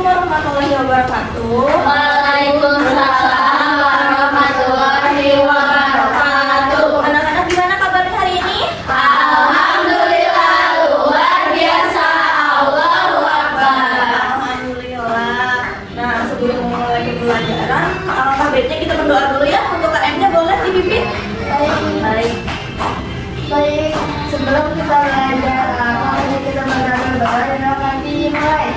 warahmatullahi wabarakatuh. Waalaikumsalam warahmatullahi wabarakatuh. Anak-anak gimana kabarnya hari ini? Alhamdulillah luar biasa. Allahu Akbar. Alhamdulillah. Nah, sebelum memulai pembelajaran, alangkah baiknya kita berdoa dulu ya. Untuk KM-nya boleh dipimpin? Baik. Baik, sebelum kita belajar, mari kita berdoa dan akan dimulai.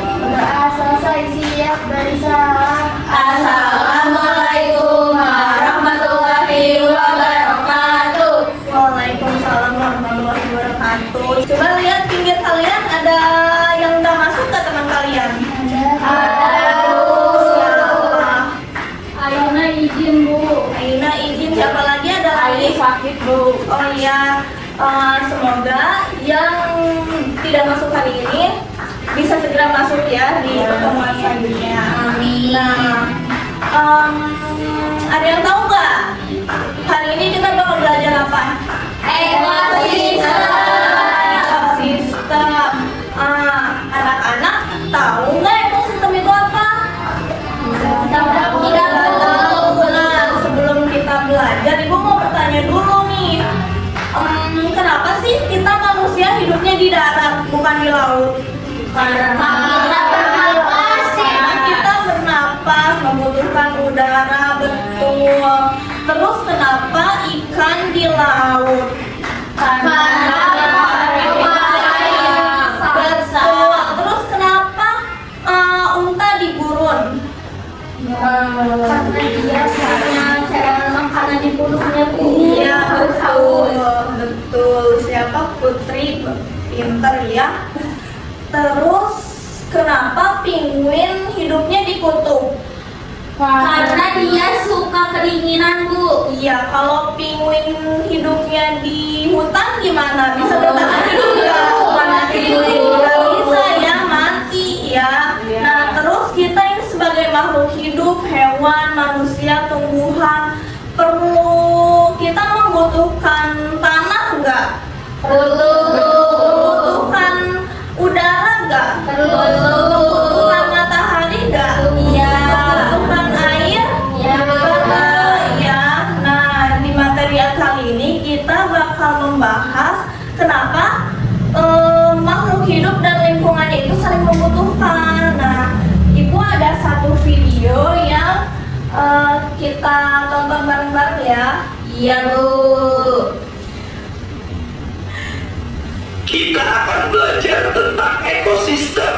Berdoa selesai, siap bersama. Assalamualaikum warahmatullahi wabarakatuh. Waalaikumsalam warahmatullahi wabarakatuh. Coba lihat pinggir kalian, ada yang udah masuk ke teman kalian? Ayuna izin, Bu. Aina izin, siapa lagi ada lagi? Sakit, Bu. Oh iya, semoga yang tidak masuk hari ini bisa segera masuk ya di pertemuan selanjutnya. Amin. Nah, ada yang tahu nggak? Hari ini kita bakal belajar apa? Ekosistem. Ekosistem. Anak-anak tahu nggak ekosistem itu apa? Tidak tahu. Nah, sebelum kita belajar, Ibu mau bertanya dulu nih. Kenapa sih kita manusia hidupnya di darat bukan di laut? Karena kita bernapas, Karena kita bernapas, membutuhkan udara, betul. Terus kenapa ikan di laut? karena Betul. Terus kenapa unta di gurun? karena dia punya cara makanan di pulungnya, Bu. Iya, betul. Betul. Siapa? Putri pinter ya. Terus kenapa penguin hidupnya di kutub? Karena dia suka kedinginan, Bu. Iya, kalau penguin hidupnya di hutan gimana? Bisa bertahan hidup nggak? Mati. Nggak bisa ya, mati ya. Nah, terus kita ini sebagai makhluk hidup, hewan, manusia, tumbuhan, perlu kita membutuhkan tanah nggak? Membutuhkan udara nggak? Membutuhkan matahari nggak? Iya. Membutuhkan air? Iya. Ya. Nah, di materi kali ini kita bakal membahas kenapa makhluk hidup dan lingkungannya itu saling membutuhkan. Nah, Ibu ada satu video yang kita tonton bareng-bareng ya. Iya, Bu. Kita akan belajar tentang ekosistem.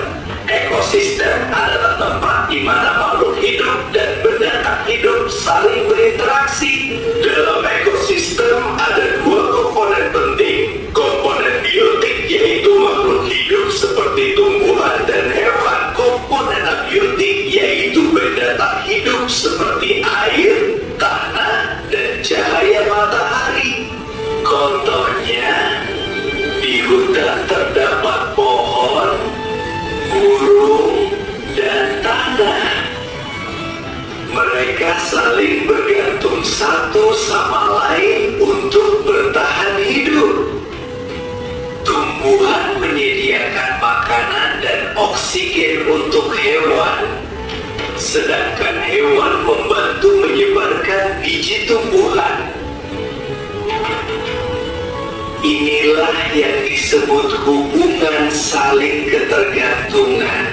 Ekosistem adalah tempat di mana makhluk hidup dan benda tak hidup saling berinteraksi. Dalam ekosistem ada dua komponen penting. Komponen biotik yaitu makhluk hidup seperti tumbuhan dan hewan. Komponen abiotik yaitu benda tak hidup seperti air, tanah, dan cahaya matahari. Contohnya, di hutan terdapat pohon, burung, dan tanah. Mereka saling bergantung satu sama lain untuk bertahan hidup. Tumbuhan menyediakan makanan dan oksigen untuk hewan, sedangkan hewan membantu menyebarkan biji tumbuhan. Inilah yang disebut hubungan saling ketergantungan.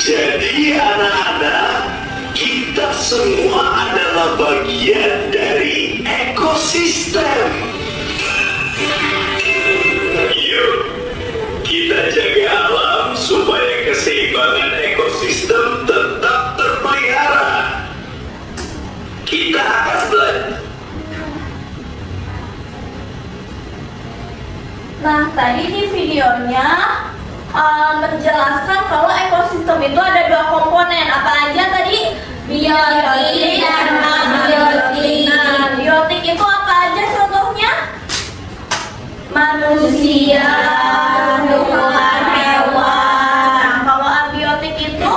Jadi anak-anak, kita semua adalah bagian dari ekosistem. Yuk, kita jaga alam supaya keseimbangan ekosistem tetap terpelihara. Kita akan belajar. Nah, tadi di videonya menjelaskan kalau ekosistem itu ada dua komponen. Apa aja tadi? Biotik dan abiotik. Nah, biotik itu apa aja contohnya? Manusia, tumbuhan, hewan. Nah, kalau abiotik itu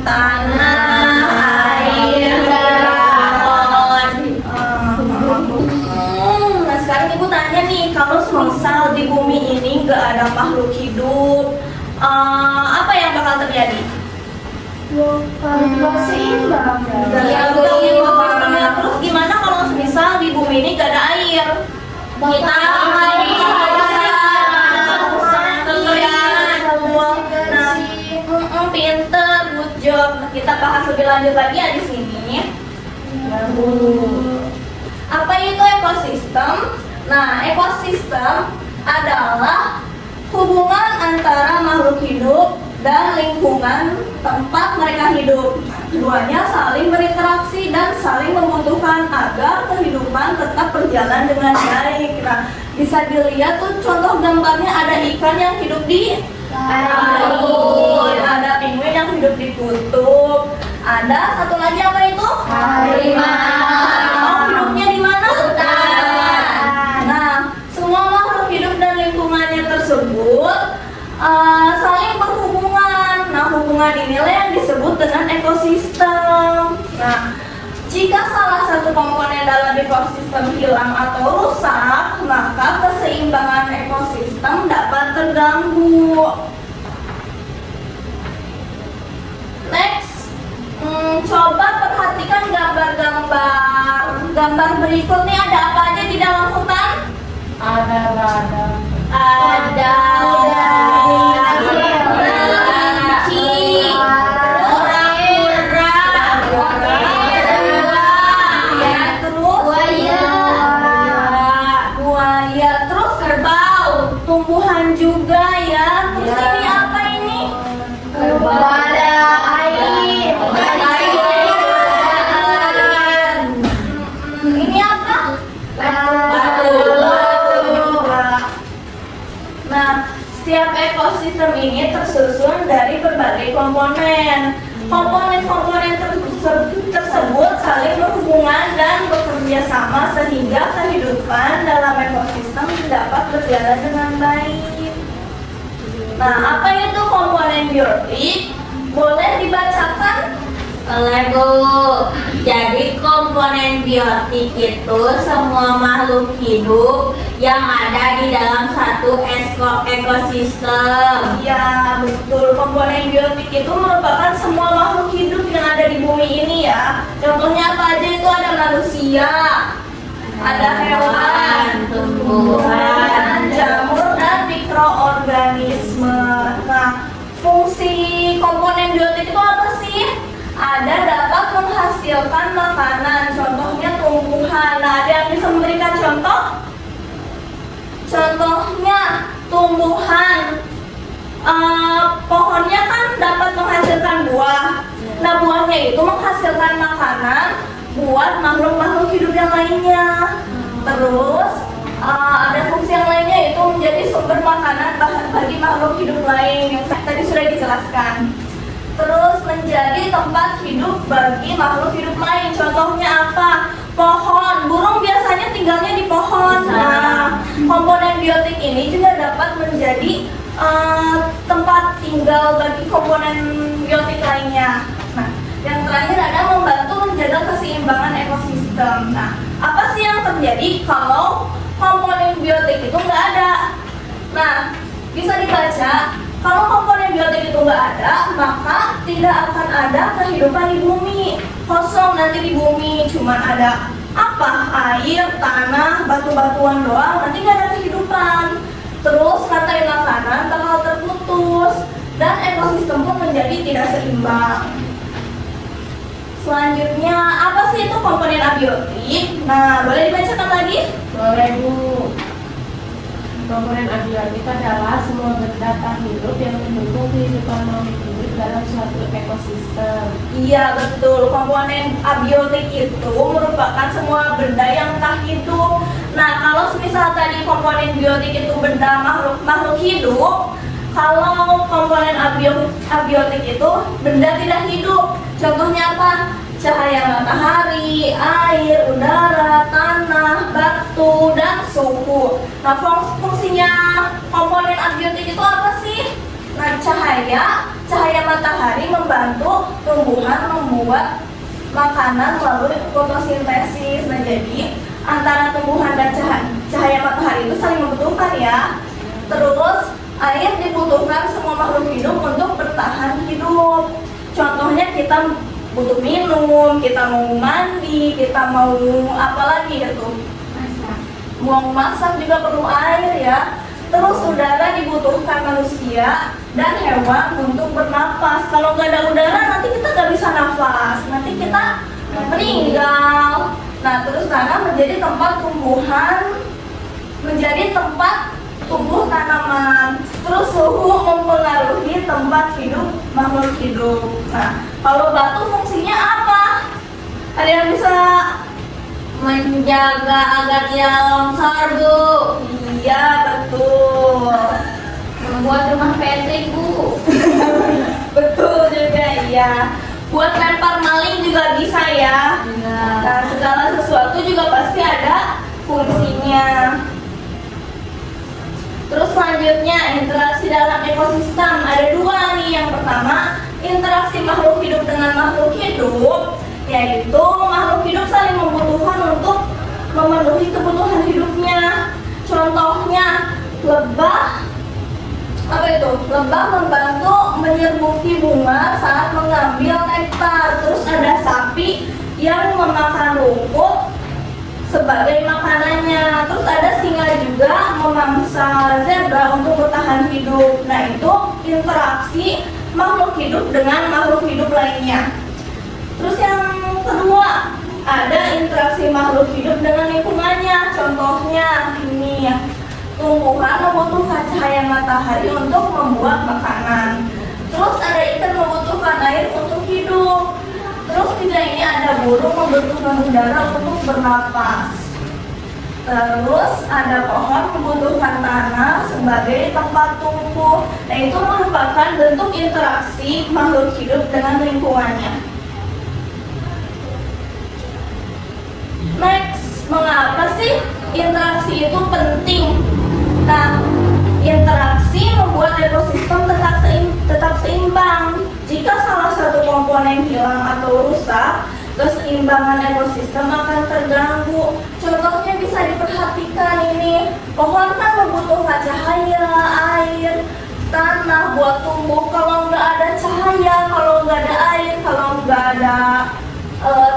tanah, air, pohon. Nah, sekarang Ibu tanya nih, kalau semisal di bumi ini nggak ada makhluk hidup, hidup, apa yang bakal terjadi? Bukan seimbang. Ya, betul ekosistemnya. Terus gimana kalau misal di bumi ini gak ada air? Kita akan bisa pinter, good job. Kita bahas lebih lanjut lagi ya di sini. Apa itu ekosistem? Nah, ekosistem adalah hubungan antara makhluk hidup dan lingkungan tempat mereka hidup. Keduanya saling berinteraksi dan saling membutuhkan agar kehidupan tetap berjalan dengan baik. Nah, bisa dilihat tuh contoh gambarnya, ada ikan yang hidup di laut, ada penguin yang hidup di kutub, ada satu lagi apa itu? Harimau. Hidupnya di mana? Hutan. Nah, semua makhluk hidup dan lingkungannya tersebut saling berhubungan. Nah, hubungan inilah yang disebut dengan ekosistem. Nah, jika salah satu komponen dalam ekosistem hilang atau rusak, maka keseimbangan ekosistem dapat terganggu. Next, coba perhatikan gambar berikut nih. Ada apa aja di dalam hutan? Ada buaya, terus kerbau, tumbuhan juga ya. Terus ini apa ini? Ini apa? Nah, setiap ekosistem ini tersusun dari berbagai komponen. Komponen-komponen tersebut saling berhubungan dan bekerja sama sehingga kehidupan dalam ekosistem dapat berjalan dengan baik. Nah, apa itu komponen biotik? Boleh dibacakan? Boleh Bu. Jadi komponen biotik itu semua makhluk hidup yang ada di dalam satu ekosistem. Ya, betul. Komponen biotik itu merupakan semua makhluk hidup yang ada di bumi ini ya. Contohnya apa aja itu? Ada manusia, ada hewan, tumbuhan, jamur, dan mikroorganisme. Nah, fungsi komponen biotik itu apa sih? Ada dapat menghasilkan makanan, contohnya tumbuhan. Nah, ada yang bisa memberikan contoh? Contohnya tumbuhan, pohonnya kan dapat menghasilkan buah. Nah, buahnya itu menghasilkan makanan buat makhluk-makhluk hidup yang lainnya. Terus ada fungsi yang lainnya, itu menjadi sumber makanan bagi makhluk hidup lain yang tadi sudah dijelaskan. Terus menjadi tempat hidup bagi makhluk hidup lain. Contohnya apa? Pohon, burung biasanya tinggalnya di pohon. Nah, komponen biotik ini juga dapat menjadi tempat tinggal bagi komponen biotik lainnya. Nah, yang terakhir ada membantu menjaga keseimbangan ekosistem. Nah, apa sih yang terjadi kalau komponen biotik itu nggak ada? Nah, bisa dibaca. Kalau komponen biotik itu nggak ada, maka tidak akan ada kehidupan di bumi. Kosong nanti di bumi, cuman ada apa? Air, tanah, batu-batuan doang, nanti nggak ada kehidupan. Terus rantai makanan bakal terputus dan ekosistem pun menjadi tidak seimbang. Selanjutnya, apa sih itu komponen abiotik? Nah, boleh dibacakan lagi? Boleh Bu. Komponen abiotik adalah semua benda tak hidup yang mendukung kehidupan makhluk hidup dalam suatu ekosistem. Iya, betul. Komponen abiotik itu merupakan semua benda yang tak hidup. Nah, kalau misal tadi komponen biotik itu benda makhluk hidup, kalau komponen abiotik itu benda tidak hidup. Contohnya apa? Cahaya matahari, air, udara, tanah, batu, dan suhu. Nah, fungsinya komponen abiotik itu apa sih? Nah, cahaya matahari membantu tumbuhan membuat makanan melalui fotosintesis. Nah, jadi antara tumbuhan dan cahaya matahari itu saling membutuhkan ya. Terus air dibutuhkan semua makhluk hidup untuk bertahan hidup. Contohnya kita butuh minum, kita mau mandi, kita mau apa lagi itu? Mau masak juga perlu air ya. Terus udara dibutuhkan manusia dan hewan untuk bernapas. Kalau nggak ada udara nanti kita nggak bisa nafas, nanti kita meninggal. Nah terus tanah menjadi tempat tumbuhan, menjadi tempat tumbuh tanaman. Terus suhu mempengaruhi tempat hidup makhluk hidup. Nah kalau batu fungsinya apa? Ada yang bisa? Menjaga agar tidak longsor, Bu. Iya betul. Membuat rumah Patrick, Bu. Betul juga ya. Buat lempar maling juga bisa ya. Nah, segala sesuatu juga pasti ada fungsinya. Terus selanjutnya interaksi dalam ekosistem ada dua nih. Yang pertama interaksi makhluk hidup dengan makhluk hidup, yaitu makhluk hidup saling membutuhkan untuk memenuhi kebutuhan hidupnya. Contohnya lebah, apa itu? Lebah membantu menyerbuki bunga saat mengambil nektar. Terus ada sapi yang memakan rumput sebagai makanannya. Terus ada singa juga memangsa zebra untuk bertahan hidup. Nah itu interaksi makhluk hidup dengan makhluk hidup lainnya. Terus yang kedua ada interaksi makhluk hidup dengan lingkungannya. Contohnya ini ya, tumbuhan membutuhkan cahaya matahari untuk membuat makanan. Terus ada ikan membutuhkan air untuk hidup. Terus juga ini ada burung membutuhkan udara untuk bernapas. Terus ada pohon membutuhkan tanah sebagai tempat tumbuh. Nah itu merupakan bentuk interaksi makhluk hidup dengan lingkungannya. Next, mengapa sih interaksi itu penting? Nah, interaksi membuat ekosistem tetap seimbang. Jika salah satu komponen hilang atau rusak, keseimbangan ekosistem akan terganggu. Contohnya bisa diperhatikan ini, pohon kan membutuhkan cahaya, air, tanah buat tumbuh. Kalau nggak ada cahaya, kalau nggak ada air, kalau nggak ada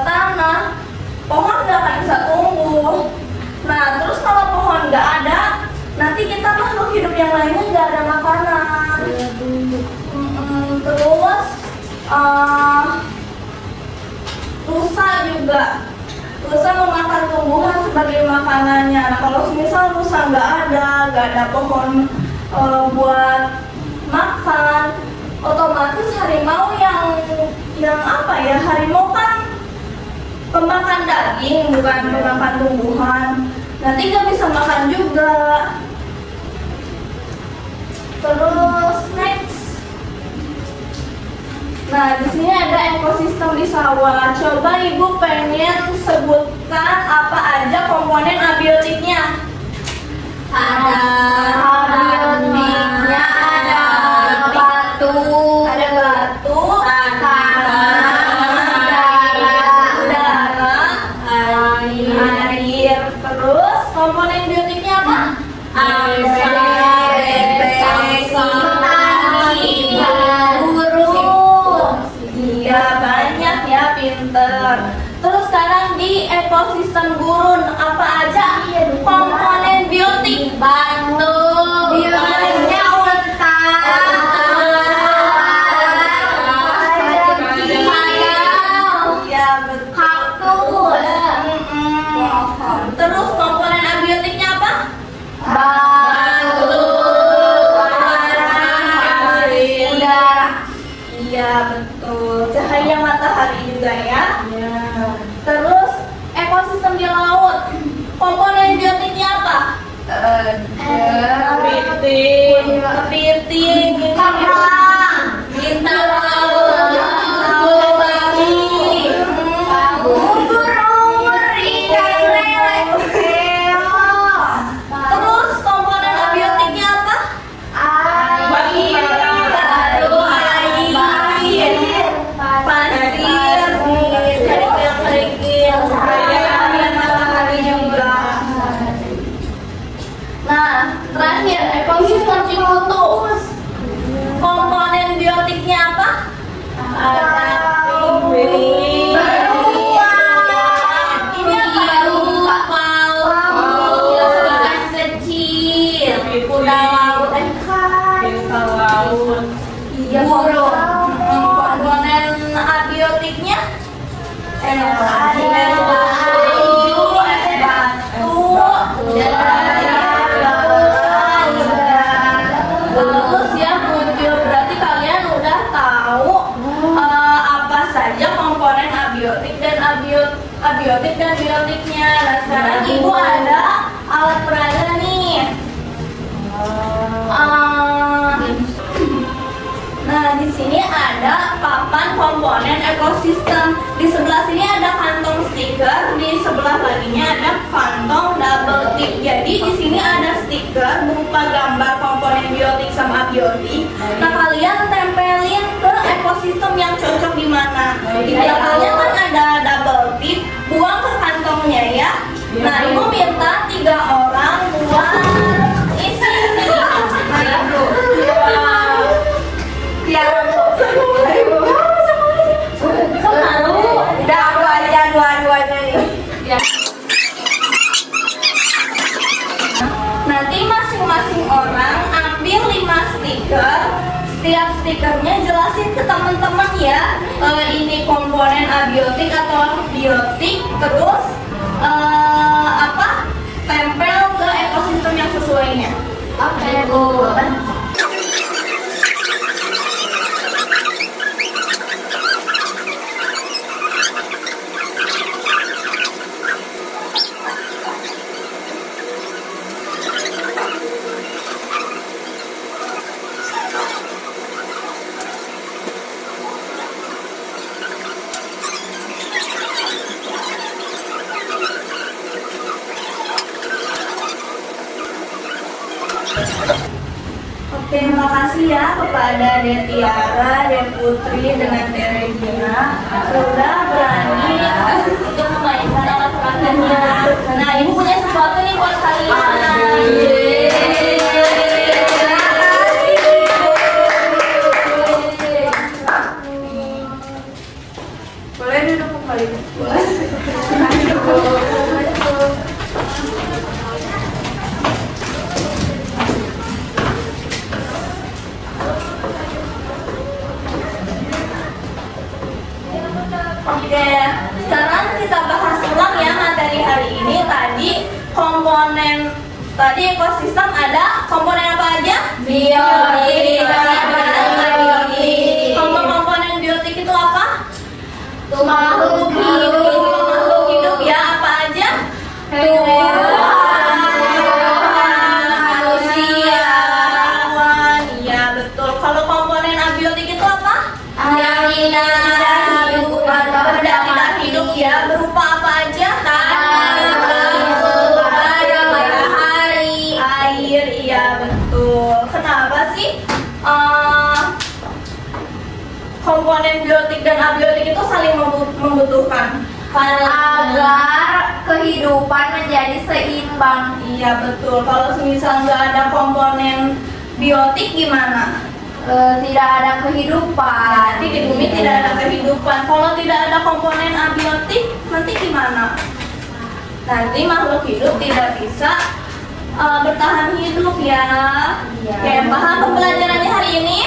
tanah, pohon nggak akan bisa tumbuh. Nah, terus kalau pohon nggak ada, nanti kita makhluk hidup yang lainnya nggak ada makanan. Terus rusa juga, rusa memakan tumbuhan sebagai makanannya. Nah, kalau misal rusa nggak ada pohon buat makan, otomatis harimau yang apa ya, harimau kan pemakan daging bukan pemakan tumbuhan, nanti nggak bisa makan juga. Terus next, nah di sini ada ekosistem di sawah. Coba ibu pengen sebutkan apa aja komponen abiotiknya. Ada abiotiknya, ada batu, air. Terus komponen biotiknya apa? Iya banyak ya, pinter. Terus sekarang di ekosistem gurun apa aja komponen biotik? batu, biotiknya Iya betul. Terus komponen abiotiknya apa? Udara. Iya betul. Cahaya matahari juga ya. Terus ekosistem di laut, komponen biotiknya apa? Kepiting, bintang laut, babi, ikan lele. Terus komponen abiotiknya apa? Air, pasir, kerikil, cahaya matahari juga. Nah, terakhir ekosistem Cikutu. ada penguin, ini apa? Ikan kecil, kuda laut, bintang laut, iya burung. Komponen abiotiknya es batu, bagus ya muncul. Berarti kalian udah tahu apa saja komponen abiotik dan biotiknya. Nah sekarang ibu ada alat peraga nih. Nah, di sini ada papan komponen ekosistem. Di sebelah sini ada kantong stiker, di sebelah laginya ada kantong double tip. Jadi di sini ada stiker berupa gambar komponen biotik sama abiotik. Nah, kalian tempelin ke ekosistem yang cocok di mana. Di belakangnya kan ada double tip, buang ke kantongnya ya. Nah, ibu minta 3 orang buat isi ini. Nah, ibu. Udah aku aja dua-duanya nih. Nanti masing-masing orang ambil 5 stiker. Setiap stikernya jelasin ke teman-teman ya. Ini komponen abiotik atau biotik. Terus tempel ke ekosistem yang sesuainya. Oke, Bu. Oke, terima kasih ya kepada De Tiara, De Putri, dengan De Regina sudah berani untuk memainkan alat peraganya. Nah, ibu punya sesuatu nih buat kalian. Boleh duduk kembali. Oke, sekarang kita bahas ulang ya materi hari ini. Tadi ekosistem ada komponen apa aja? Biotik. Komponen biotik itu apa? Makhluk Makhluk hidup ya, apa aja? Manusia, hewan, iya betul. Kalau komponen abiotik itu apa? Yang tidak hidup atau Tidak hidup ya, berupa apa aja? Tanah, udara, matahari, air, iya betul. Kenapa sih komponen biotik dan abiotik itu saling membutuhkan? agar kehidupan menjadi seimbang. Iya betul. Kalau semisal nggak ada komponen biotik gimana? Tidak ada kehidupan. Nanti di bumi tidak ada kehidupan. Kalau tidak ada komponen abiotik, nanti gimana? Nanti makhluk hidup tidak bisa bertahan hidup ya. Iya. Oke, paham pembelajarannya hari ini?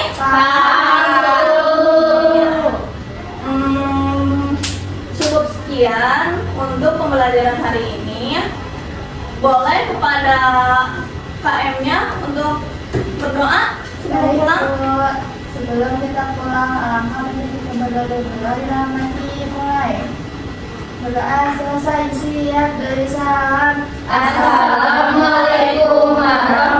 Cukup sekian untuk pembelajaran hari ini. Boleh kepada KM-nya untuk berdoa sebelum Baik, pulang. Bu. Sebelum kita pulang, alangkah baiknya kita berdoa di dalam hati mulai. Berdoa selesai siap dari salam. Assalamualaikum warahmatullahi